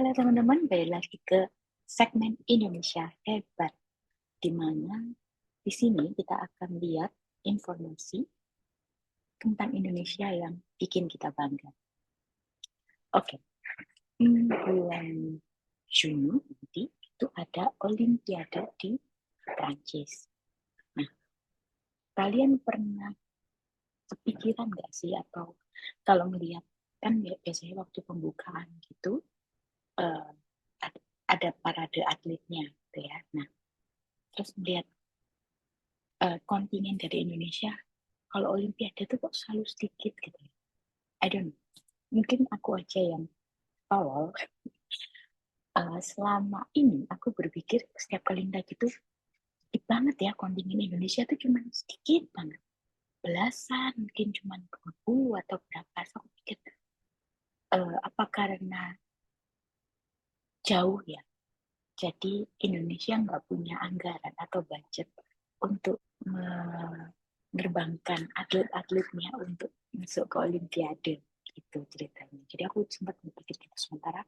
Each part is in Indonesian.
Halo teman-teman, balik lagi ke segmen Indonesia Hebat, di mana di sini kita akan lihat informasi tentang Indonesia yang bikin kita bangga. Oke, bulan Juni nanti itu ada Olimpiade di Prancis. Nah, kalian pernah kepikiran nggak sih, atau kalau melihat kan biasanya waktu pembukaan gitu eh, ada parade atletnya gitu ya. Nah, terus melihat kontingen dari Indonesia kalau Olimpiade itu kok selalu sedikit gitu ya. I don't know. Mungkin aku aja yang awal. Selama ini aku berpikir setiap kali lagi tuh sedikit banget ya, kontingen Indonesia tuh cuma sedikit banget. Belasan, mungkin cuma 20 atau berapa. So, aku pikir, apa karena jauh ya? Jadi Indonesia nggak punya anggaran atau budget untuk menerbangkan atlet-atletnya untuk masuk ke Olimpiade gitu ceritanya. Jadi aku sempat berpikir gitu, sementara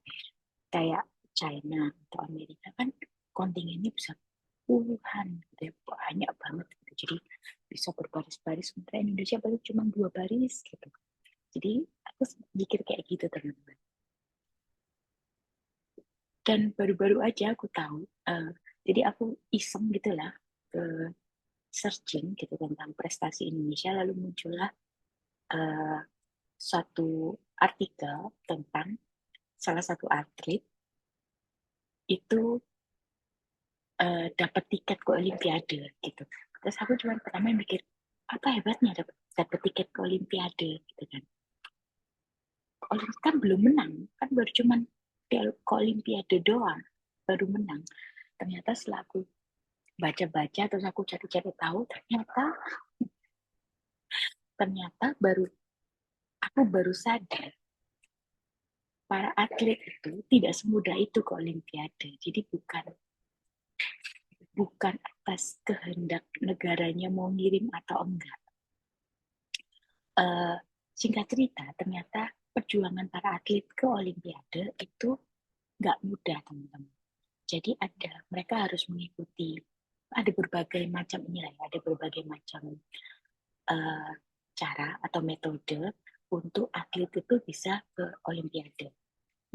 kayak China atau Amerika kan kontingennya bisa puluhan gitu ya, banyak banget gitu. Jadi bisa berbaris-baris, sementara Indonesia baru cuma 2 baris gitu. Jadi aku mikir kayak gitu teman-teman. Dan baru-baru aja aku tahu, jadi aku iseng gitu lah ke searching gitu tentang prestasi Indonesia, lalu muncullah uh, suatu artikel tentang salah satu atlet itu dapat tiket ke Olimpiade gitu. Terus aku cuma pertama mikir, apa hebatnya dapat tiket ke Olimpiade gitu kan. Olimpiade kan belum menang, kan baru cuman ke Olimpiade doang, baru menang. Ternyata setelah aku baca-baca, terus aku cari-cari tahu, ternyata aku baru sadar para atlet itu tidak semudah itu ke Olimpiade. Jadi bukan atas kehendak negaranya mau ngirim atau enggak. Uh, Singkat cerita, ternyata perjuangan para atlet ke Olimpiade itu nggak mudah, teman-teman. Jadi mereka harus mengikuti, ada berbagai macam nilai, ada berbagai macam uh, cara atau metode untuk atlet itu bisa ke Olimpiade.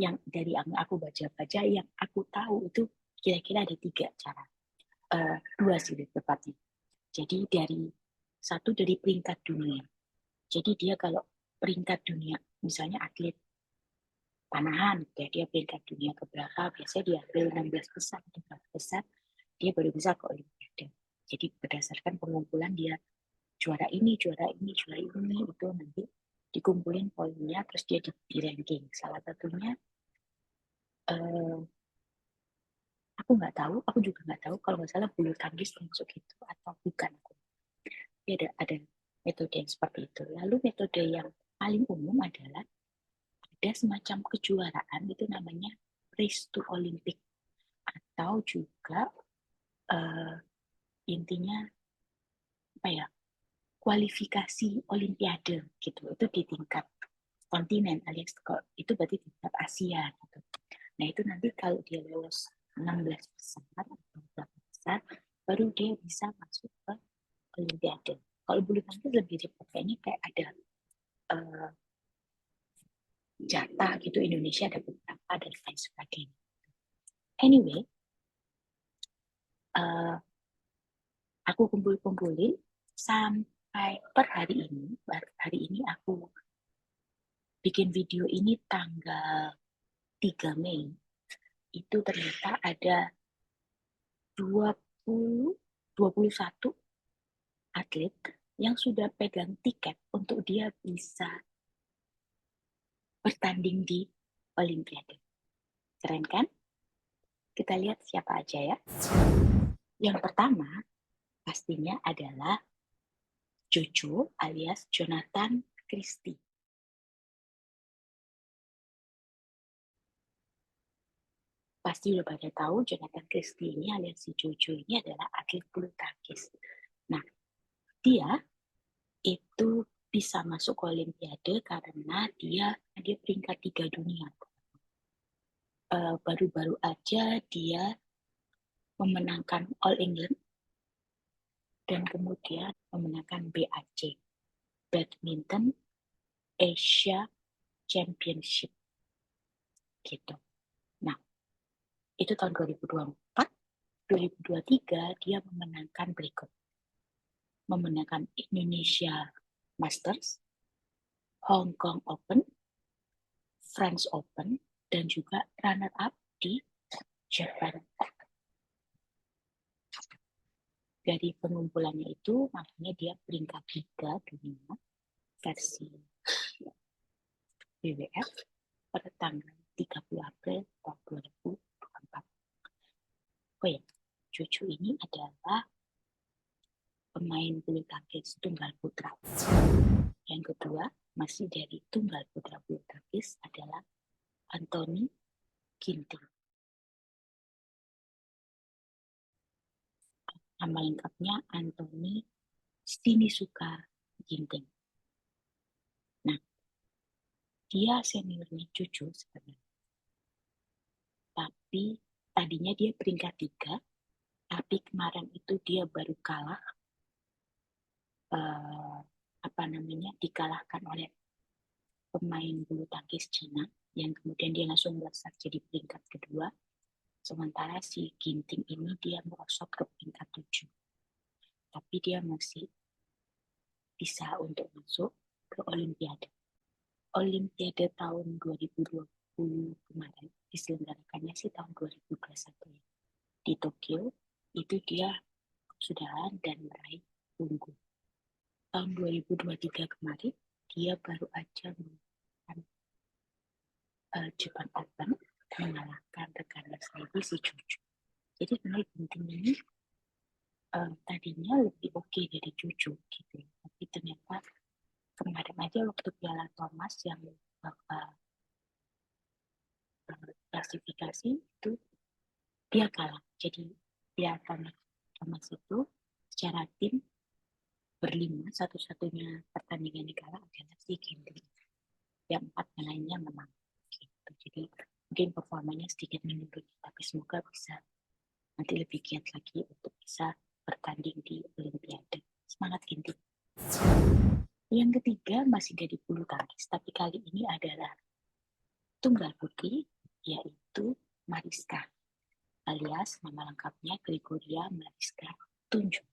Yang dari yang aku baca-baca, yang aku tahu itu kira-kira ada 3 cara. 2 sih tepatnya. Jadi satu dari peringkat dunia. Jadi dia kalau peringkat dunia, misalnya atlet panahan, dia peringkat dunia keberapa, biasanya dia ambil 16 besar, 15 besar, dia baru bisa ke Olimpiade. Jadi berdasarkan pengumpulan dia juara ini, juara ini, juara ini, itu nanti dikumpulin poinnya, terus dia di ranking. Salah satunya, aku nggak tahu, aku juga nggak tahu kalau nggak salah bulu tangkis termasuk itu atau bukan. Jadi ada metode yang seperti itu. Lalu metode yang paling umum adalah ada semacam kejuaraan, itu namanya race to Olympic, atau juga uh, intinya apa ya, kualifikasi Olimpiade gitu. Itu di tingkat kontinen alias itu berarti di tingkat Asia gitu. Nah itu nanti kalau dia lolos 16 besar atau berapa besar, baru dia bisa masuk ke Olimpiade. Kalau bulu tangkis lebih repot, kayaknya kayak ada uh, jatah gitu, Indonesia ada beberapa dan lain sebagainya. Anyway, uh, aku kumpulin sampai per hari ini aku bikin video ini tanggal 3 Mei, itu ternyata ada 21 atlet yang sudah pegang tiket untuk dia bisa bertanding di Olimpiade. Keren kan? Kita lihat siapa aja ya. Yang pertama pastinya adalah Jojo alias Jonathan Christie. Pasti udah pada tahu Jonathan Christie ini alias si Jojo ini adalah atlet bulu tangkis. Nah, dia itu bisa masuk ke Olimpiade karena dia peringkat 3 dunia. baru-baru aja dia memenangkan All England dan kemudian memenangkan BAC, Badminton Asia Championship gitu. Nah, itu tahun 2024, 2023 dia memenangkan berikut. Memenangkan Indonesia Masters, Hong Kong Open, French Open, dan juga runner up di Japan. Dari pengumpulannya itu, makanya dia peringkat 3 dunia versi WWF pada tanggal 30 April 2024. Oh ya, cucu ini adalah pemain bulu tangkis tunggal putra. Yang kedua, masih dari tunggal putra bulu tangkis adalah Anthony Ginting. Nama lengkapnya Anthony Sinisuka Ginting. Nah, dia seniornya cucu sebenarnya. Tapi tadinya dia peringkat 3, tapi kemarin itu dia baru kalah, dikalahkan oleh pemain bulu tangkis Cina, yang kemudian dia langsung melesat jadi peringkat kedua. Sementara si Ginting ini dia merosot ke peringkat 7. Tapi dia masih bisa untuk masuk ke Olimpiade. Olimpiade tahun 2020 kemarin, diselenggarakannya sih tahun 2021 ya. Di Tokyo, itu dia kesudahan dan meraih perunggu. Tahun 2023 kemarin, dia baru aja melakukan Japan Open, mengalahkan rekannya sendiri si Cucu. Jadi sebenarnya Ginting ini tadinya lebih oke dari Cucu gitu. Tapi ternyata kemarin aja waktu Piala Thomas yang klasifikasi itu dia kalah. Jadi Piala Thomas itu secara tim berlima, satu-satunya pertandingan yang kalah adalah si Ginting. Yang 4 lainnya menang. Gitu. Jadi mungkin performanya sedikit menurun, tapi semoga bisa nanti lebih giat lagi untuk bisa bertanding di Olimpiade. Semangat Ginting. Yang ketiga masih dari bulu tangkis, tapi kali ini adalah tunggal putri, yaitu Mariska, alias nama lengkapnya Gregoria Mariska Tunjung.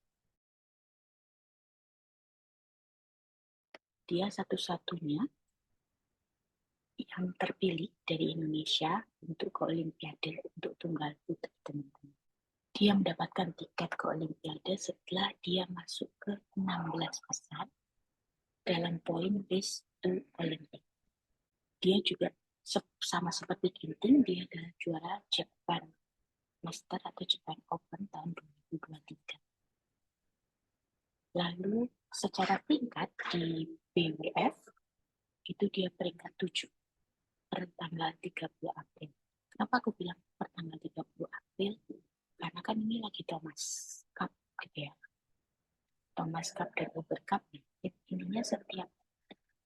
Dia satu-satunya yang terpilih dari Indonesia untuk ke Olimpiade untuk tunggal putri, teman-teman. Dia mendapatkan tiket ke Olimpiade setelah dia masuk ke 16 besar dalam poin race to Olympic. Dia juga sama seperti Ginting, dia adalah juara Japan Master atau Japan Open tahun 2023. Lalu secara tingkat di BWF itu dia peringkat 7 per tanggal 30 April. Kenapa aku bilang per tanggal 30 April? Karena kan ini lagi Thomas Cup gitu ya. Thomas Cup dan Uber Cup. Intinya setiap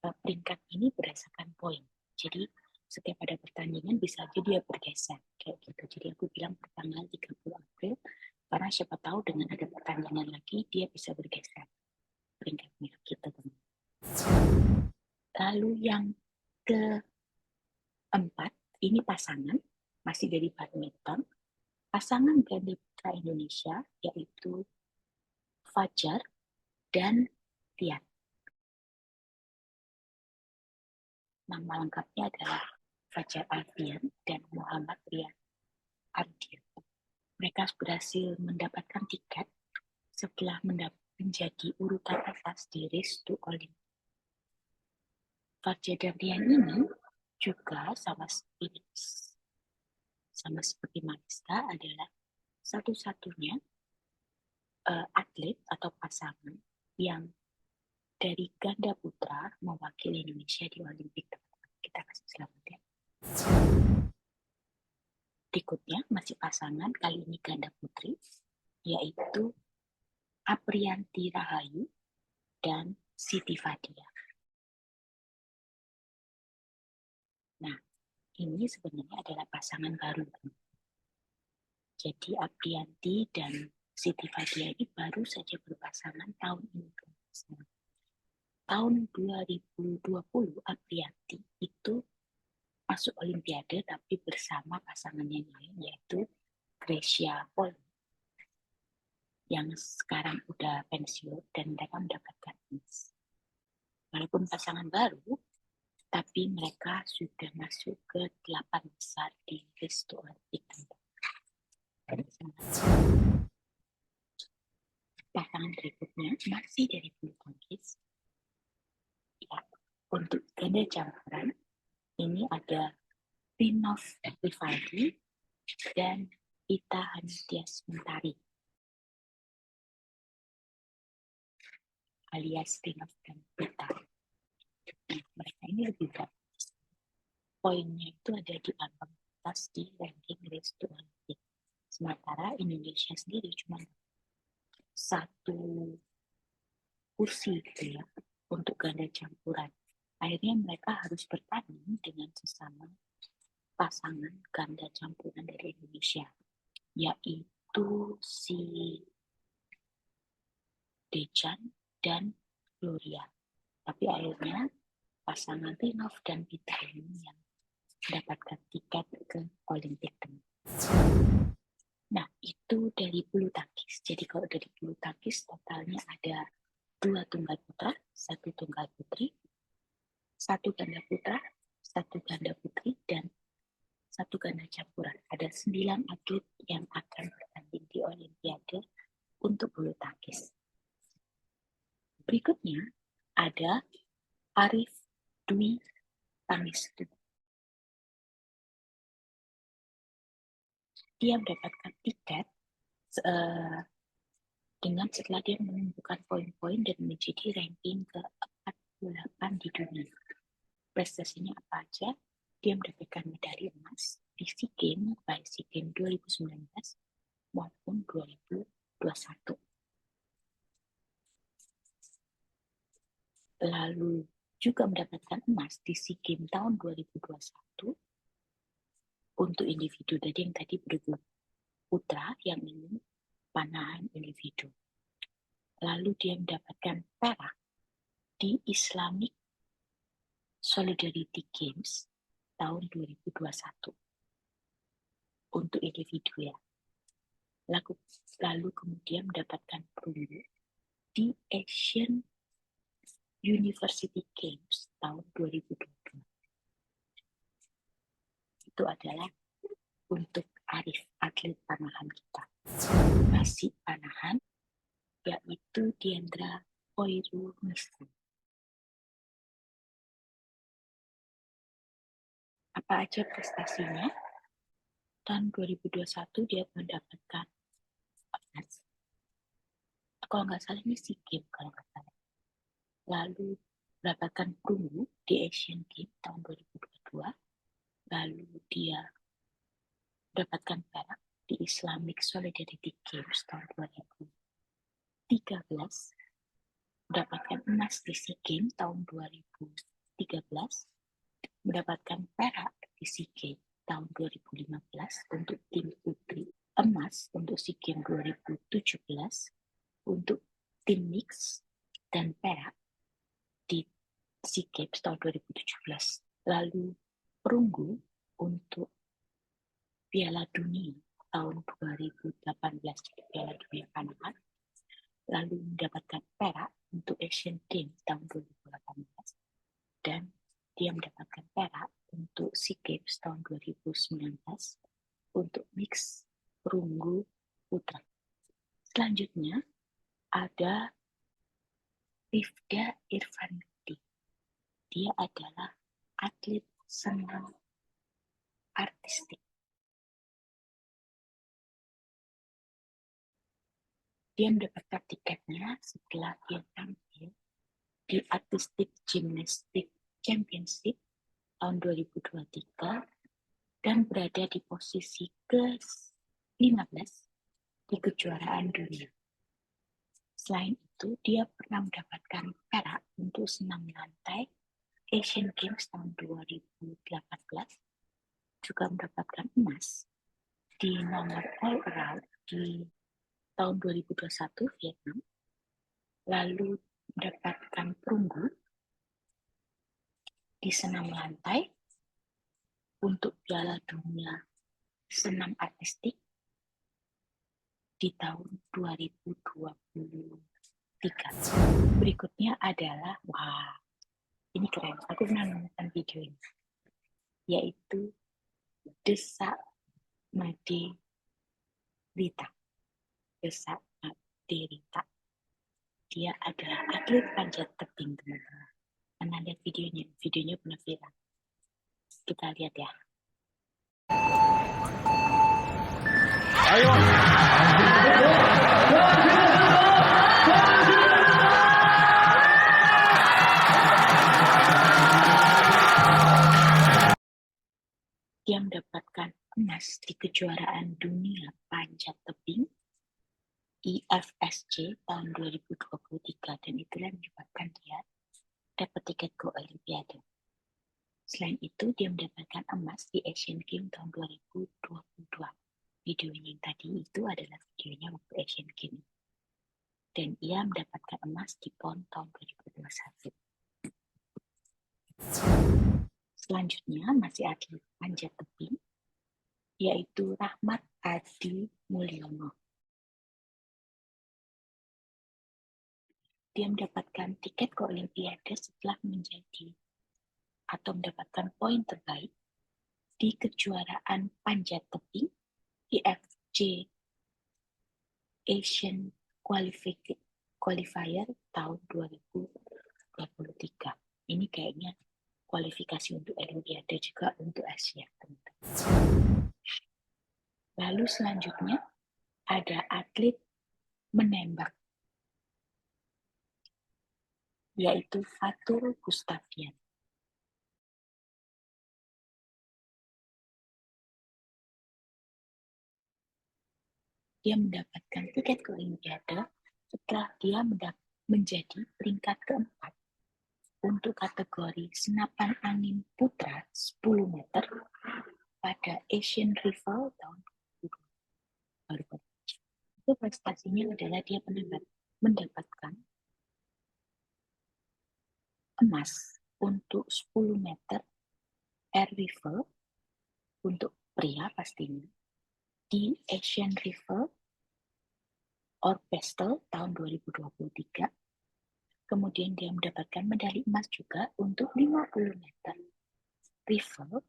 peringkat ini berdasarkan poin. Jadi setiap ada pertandingan bisa aja dia bergeser kayak gitu. Jadi aku bilang per tanggal 30 April karena siapa tahu dengan ada pertandingan lagi dia bisa bergeser peringkatnya gitu teman. Lalu yang keempat ini pasangan masih dari badminton, pasangan ganda putra Indonesia yaitu Fajar dan Tian. Nama lengkapnya adalah Fajar Alfian dan Muhammad Rian Ardian. Mereka berhasil mendapatkan tiket setelah menjadi urutan atas di Race to Olympic. Fajar dan Rian ini juga sama seperti Mariska adalah satu-satunya atlet atau pasangan yang dari ganda putra mewakili Indonesia di Olimpik. Kita kasih selamat ya. Berikutnya masih pasangan, kali ini ganda putri, yaitu Aprianti Rahayu dan Siti Fadia. Nah, ini sebenarnya adalah pasangan baru. Jadi Aprianti dan Siti Fadia ini baru saja berpasangan tahun ini. Tahun 2020 Aprianti itu masuk Olimpiade tapi bersama pasangannya lain yaitu Gracia Poli yang sekarang udah pensiun dan mereka mendapatkan emas. Walaupun pasangan baru, tapi mereka sudah masuk ke 8 besar di list Olympic. Pasangan berikutnya masih dari bulu tangkis. Ya, untuk ganda campuran ini ada Rinov Rivaldi dan Ita Hanityas Mentari alias Rinov dan Ita. Nah, mereka ini lebih bagus. Poinnya itu ada di ambang atas di ranking race to Olympic. Sementara Indonesia sendiri cuma satu kursi gitu ya untuk ganda campuran. Akhirnya mereka harus bertanding dengan sesama pasangan ganda campuran dari Indonesia, yaitu si Dejan dan Gloria. Tapi akhirnya pasangan Rinov dan Pita ini yang mendapatkan tiket ke Olimpik. Nah, itu dari bulu tangkis. Jadi kalau dari bulu tangkis totalnya ada 2 tunggal putra, 1 tunggal putri, 1 ganda putra, 1 ganda putri, dan 1 ganda campuran. Ada 9 atlet yang akan bertanding di Olimpiade untuk bulu tangkis. Berikutnya ada Arif Dwi Pangestu. Dia mendapatkan tiket dengan setelah dia menumbuhkan poin-poin dan menjadi ranking ke-48 di dunia. Prestasinya apa aja? Dia mendapatkan medali emas di SEA Games, baik SEA Games 2019 maupun 2021. Lalu juga mendapatkan emas di SEA Games tahun 2021 untuk individu. Jadi yang tadi bergu putra yang ini panahan individu. Lalu dia mendapatkan perak di Islamic Solidarity Games tahun 2021 untuk individu ya. Lalu kemudian mendapatkan perunggu di Asian University Games tahun 2022. Itu adalah untuk Arif, atlet panahan kita. Masih panahan, yaitu Diandra Koirul Misri. Apa aja prestasinya? Tahun 2021 dia mendapatkan emas. Kalau nggak salah ini SEA Games kalau nggak salah. Lalu mendapatkan perunggu di Asian Games tahun 2022. Lalu dia mendapatkan perak di Islamic Solidarity Games tahun 2013. Mendapatkan emas di SEA Games tahun 2013. Mendapatkan perak di SEA Games tahun 2015 untuk tim putri, emas untuk SEA Games 2017 untuk tim mix, dan perak di SEA Games tahun 2017. Lalu perunggu untuk Piala Dunia tahun 2018, Piala Dunia Panahan. Lalu mendapatkan perak untuk Asian Games tahun 2018. Dan dia mendapatkan perak untuk SEA Games tahun 2019 untuk mix perunggu putra. Selanjutnya ada Rifda Irfanti. Dia adalah atlet senam artistik. Dia mendapatkan tiketnya setelah dia tampil di Artistic Gymnastic Championship tahun 2023 dan berada di posisi ke-15 di kejuaraan dunia. Selain itu, dia pernah mendapatkan perak untuk senam lantai Asian Games tahun 2018 juga mendapatkan emas di nomor all around di tahun 2021 Vietnam, lalu mendapatkan perunggu di senam lantai untuk Piala Dunia Senam Artistik di tahun 2023. Berikutnya adalah, wah, ini keren, aku pernah nonton video ini, yaitu Desak Maderita. Desak Maderita. Dia adalah atlet panjat tebing, teman-teman. Pernah lihat videonya? Videonya pernah viral. Kita lihat ya. Ayo. Dia mendapatkan emas di kejuaraan dunia panjat tebing IFSC tahun 2023, dan itulah menyebabkan dia dapat tiket ke Olimpiade. Selain itu, dia mendapatkan emas di Asian Games tahun 2022. Videonya yang tadi itu adalah videonya waktu Asian Games. Dan ia mendapatkan emas di PON tahun 2021. Selanjutnya masih atlet panjat tebing, yaitu Rahmat Adi Mulyono. Dia mendapatkan tiket ke Olimpiade setelah menjadi atau mendapatkan poin terbaik di kejuaraan panjat tebing IFSC Asian Qualifier tahun 2023. Ini kayaknya kualifikasi untuk Olimpiade juga untuk Asia, teman-teman. Lalu selanjutnya ada atlet menembak, yaitu Fatur Gustavian. Dia mendapatkan tiket ke Olimpiade setelah dia menjadi peringkat keempat untuk kategori senapan angin putra 10 meter pada Asian Rival tahun 2020. Itu prestasinya adalah dia mendapatkan emas untuk 10 meter air rifle untuk pria pastinya di Asian Rival or Pistol tahun 2023. Kemudian dia mendapatkan medali emas juga untuk 50 meter rifle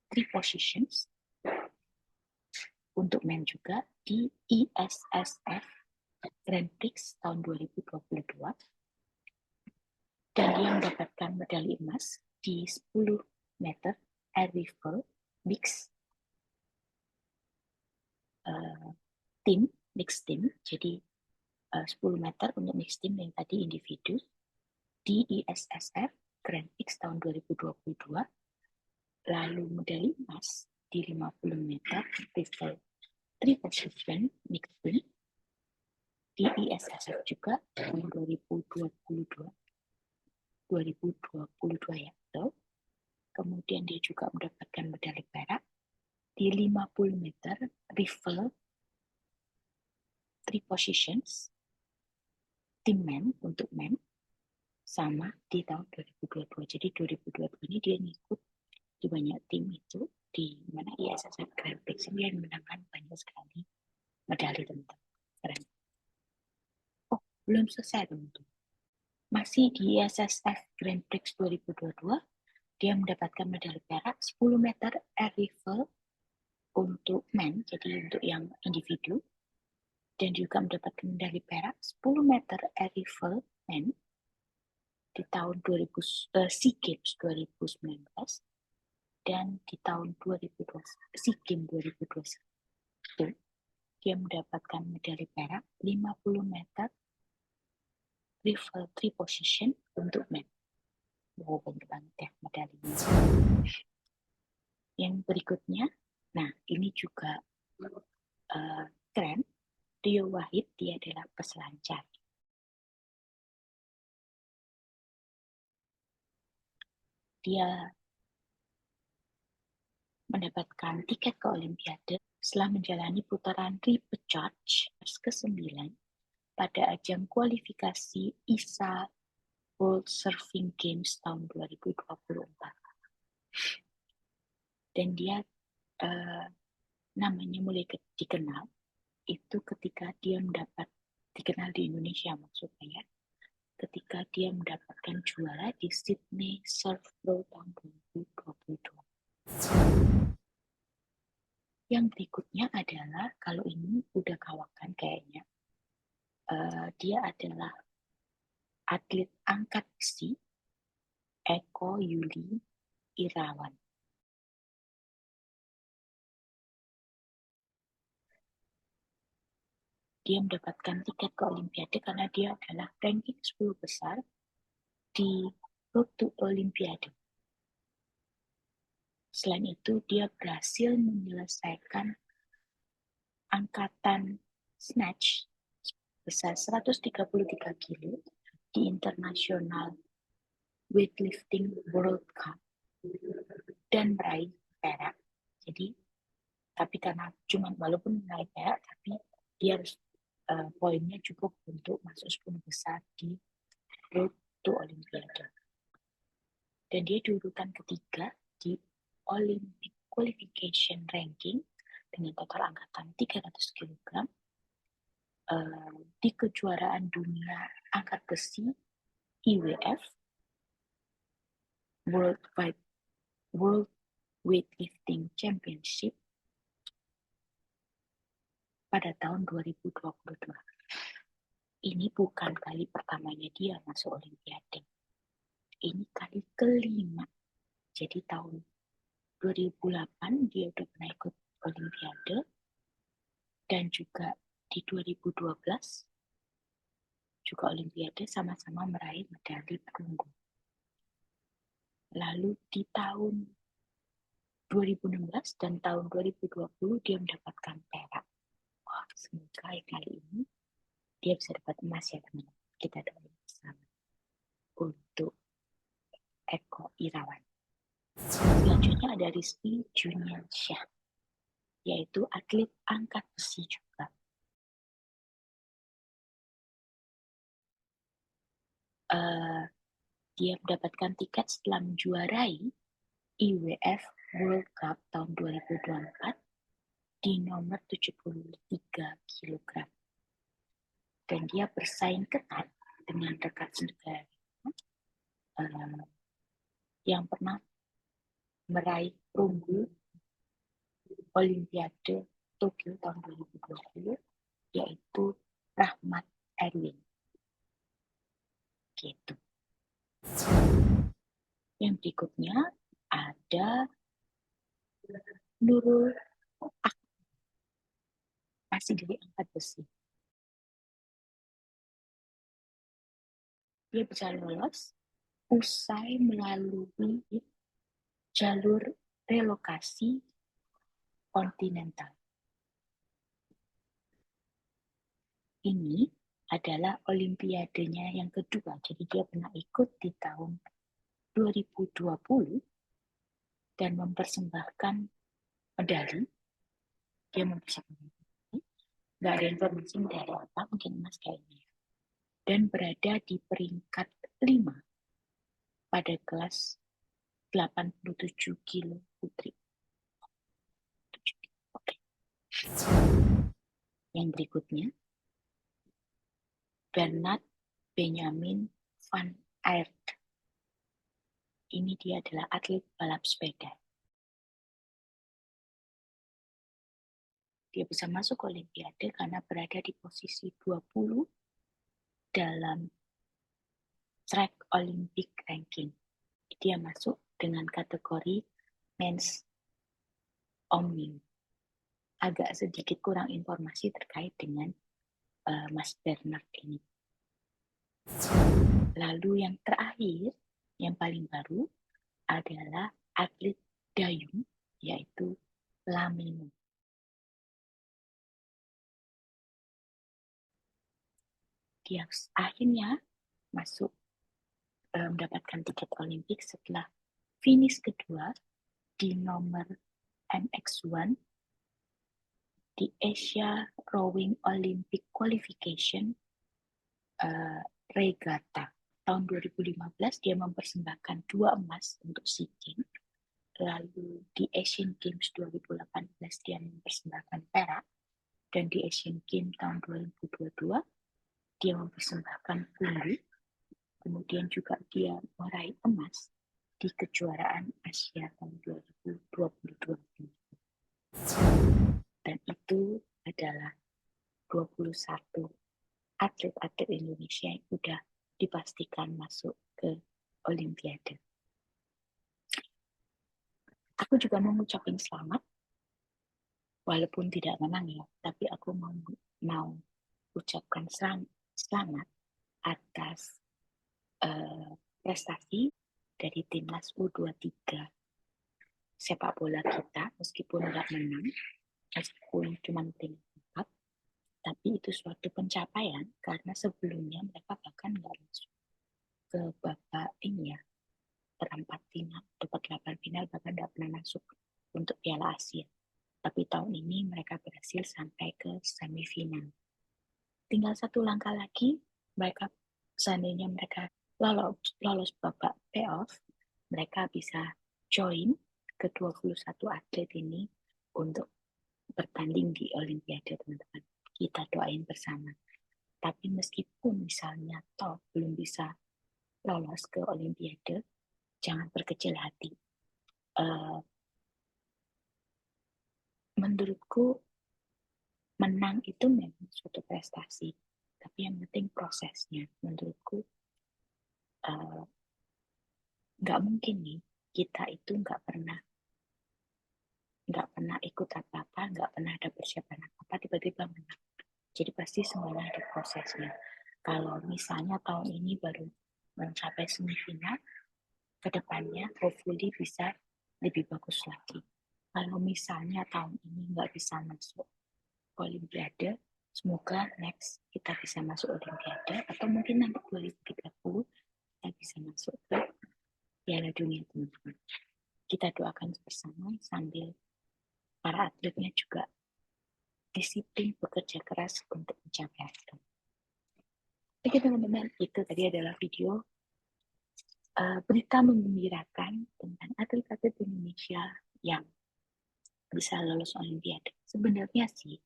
3 positions untuk men juga di ISSF Grand Prix tahun 2022. Dan dia mendapatkan medali emas di 10 meter air rifle mixed mixed team. Jadi 10 meter untuk mixed team yang tadi individu di ISSF Grand Prix tahun 2022. Lalu medali emas di 50 meter rifle 3 position mixed team di ISSF juga tahun 2022 ya, betul. Kemudian dia juga mendapatkan medali perak di 50 meter rifle 3 positions tim men untuk men sama di tahun 2022. Jadi 2022 ini dia ngikut di banyak tim itu, di mana ISSF Grand Prix dia menangkan banyak sekali medali, teman-teman. Keren. Oh, belum selesai, teman-teman. Masih di ISSF Grand Prix 2022, dia mendapatkan medali perak 10 meter air rifle untuk men, jadi untuk yang individu, dan juga mendapatkan medali perak 10 meter air rifle men di tahun SEA Games 2019 dan di tahun SEA Games 2021 dia mendapatkan medali perak 50 meter rifle 3 position untuk men. Wow, banyak banget ya medalinya. Yang berikutnya, nah ini juga keren. Rio Wahid, dia adalah peselancar. Dia mendapatkan tiket ke Olimpiade setelah menjalani putaran repechage ke-9 pada ajang kualifikasi ISA World Surfing Games tahun 2024. Dan dia namanya mulai dikenal itu ketika dia dikenal di Indonesia maksudnya ya, ketika dia mendapatkan juara di Sydney Surf Pro tahun 2022. Yang berikutnya adalah, kalau ini udah kawakan kayaknya, dia adalah atlet angkat besi Eko Yuli Irawan. Dia mendapatkan tiket ke Olimpiade karena dia adalah ranking 10 besar di Road to Olimpiade. Selain itu, dia berhasil menyelesaikan angkatan snatch besar 133 kilo di International Weightlifting World Cup dan meraih perak. Jadi, tapi karena walaupun meraih perak, tapi dia harus poinnya cukup untuk masuk 10 besar di Road to Olimpiade. Dan dia di urutan ketiga di Olympic Qualification Ranking dengan total angkatan 300 kg di kejuaraan dunia angkat besi IWF World Weightlifting Championship pada tahun 2022. Ini bukan kali pertamanya dia masuk Olimpiade. Ini kali kelima. Jadi tahun 2008 dia udah pernah ikut Olimpiade, dan juga di 2012 juga Olimpiade sama-sama meraih medali perunggu. Lalu di tahun 2016 dan tahun 2020 dia mendapatkan perak. Wah, semoga kali ini dia bisa dapat emas ya teman-teman. Kita doain bersama untuk Eko Irawan. Selanjutnya ada Rizky Juniansyah, yaitu atlet angkat besi juga. Dia mendapatkan tiket setelah menjuarai IWF World Cup tahun 2024 di nomor 73 kg. Dan dia bersaing ketat dengan rekan senegaranya yang pernah meraih perunggu Olimpiade Tokyo tahun 2020, yaitu Rahmat Erwin. Gitu. Yang berikutnya ada Nurul Akmal, masih dari angkat besi. Dia bisa lolos usai melalui jalur relokasi kontinental. Ini adalah Olimpiadenya yang kedua. Jadi dia pernah ikut di tahun 2020 dan mempersembahkan medali. Dia mempersembahkan medali. Nggak ada informasi medali apa, mungkin emas kayaknya. Dan berada di peringkat 5 pada kelas 87 kilo putri. Oke. Yang berikutnya, Bernard Benjamin van Aert. Ini dia adalah atlet balap sepeda. Dia bisa masuk Olimpiade karena berada di posisi 20 dalam track Olympic ranking. Dia masuk dengan kategori men's omni. Agak sedikit kurang informasi terkait dengan Mas Bernard ini. Lalu yang terakhir, yang paling baru adalah atlet dayung, yaitu Lameno. Dia akhirnya masuk mendapatkan tiket Olimpik setelah finish kedua di nomor MX1 di Asia Rowing Olympic Qualification Regatta. Tahun 2015 dia mempersembahkan 2 emas untuk SEA Games. Lalu di Asian Games 2018 dia mempersembahkan perak. Dan di Asian Games tahun 2022 dia mempersembahkan perunggu. Kemudian juga dia meraih emas di kejuaraan Asia tahun 2022. Dan itu adalah 21 atlet-atlet Indonesia yang sudah dipastikan masuk ke Olimpiade. Aku juga mau ngucapin selamat, walaupun tidak menang ya, tapi aku mau ucapkan selamat atas prestasi dari timnas U23 sepak bola kita, meskipun nggak menang, meskipun cuma tim 4, tapi itu suatu pencapaian karena sebelumnya mereka bahkan nggak masuk ke babak ini ya, perempat final, babak 8 final, bahkan nggak pernah masuk untuk Piala Asia. Tapi tahun ini mereka berhasil sampai ke semifinal. Tinggal satu langkah lagi, mereka seandainya mereka lolos babak playoff, mereka bisa join ke 21 atlet ini untuk bertanding di Olimpiade, teman-teman. Kita doain bersama. Tapi meskipun misalnya toh belum bisa lolos ke Olimpiade, jangan berkecil hati. Menurutku menang itu memang suatu prestasi, tapi yang penting prosesnya. Menurutku nggak mungkin nih kita itu nggak pernah ikut apa-apa, nggak pernah ada persiapan apa-apa, tiba-tiba menang. Jadi pasti semuanya ada prosesnya. Kalau misalnya tahun ini baru mencapai semifinal, kedepannya hopefully bisa lebih bagus lagi. Kalau misalnya tahun ini nggak bisa masuk Olimpiade, semoga next kita bisa masuk Olimpiade, atau mungkin nanti 2030 kita bisa masuk ke Piala Dunia, teman-teman. Kita doakan bersama sambil para atletnya juga disiplin bekerja keras untuk mencapai itu. Oke teman-teman, itu tadi adalah video berita menggembirakan tentang atlet-atlet Indonesia yang bisa lolos Olimpiade. Sebenarnya sih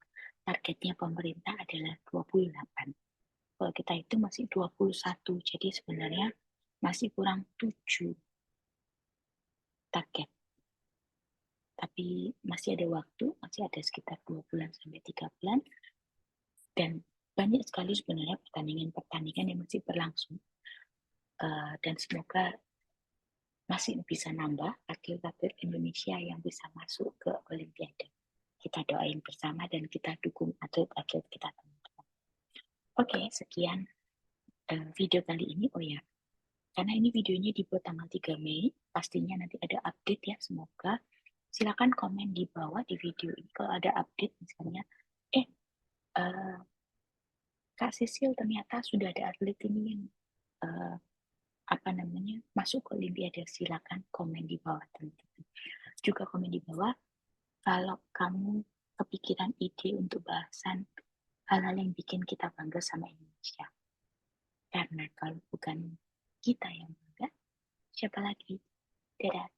targetnya pemerintah adalah 28. Kalau kita itu masih 21, jadi sebenarnya masih kurang 7 target. Tapi masih ada waktu, masih ada sekitar 2 bulan sampai 3 bulan. Dan banyak sekali sebenarnya pertandingan-pertandingan yang masih berlangsung. Dan semoga masih bisa nambah atlet-atlet Indonesia yang bisa masuk ke Olimpiade. Kita doain bersama dan kita dukung atlet-atlet kita, teman-teman. Oke, sekian video kali ini. Oh ya, karena ini videonya dibuat tanggal 3 Mei, pastinya nanti ada update ya, semoga. Silakan komen di bawah di video ini kalau ada update, misalnya, Kak Sisil ternyata sudah ada atlet ini yang masuk ke Olimpiade. Silakan komen di bawah, teman-teman. Juga komen di bawah kalau kamu kepikiran ide untuk bahasan hal-hal yang bikin kita bangga sama Indonesia. Karena kalau bukan kita yang bangga, siapa lagi? Dadah.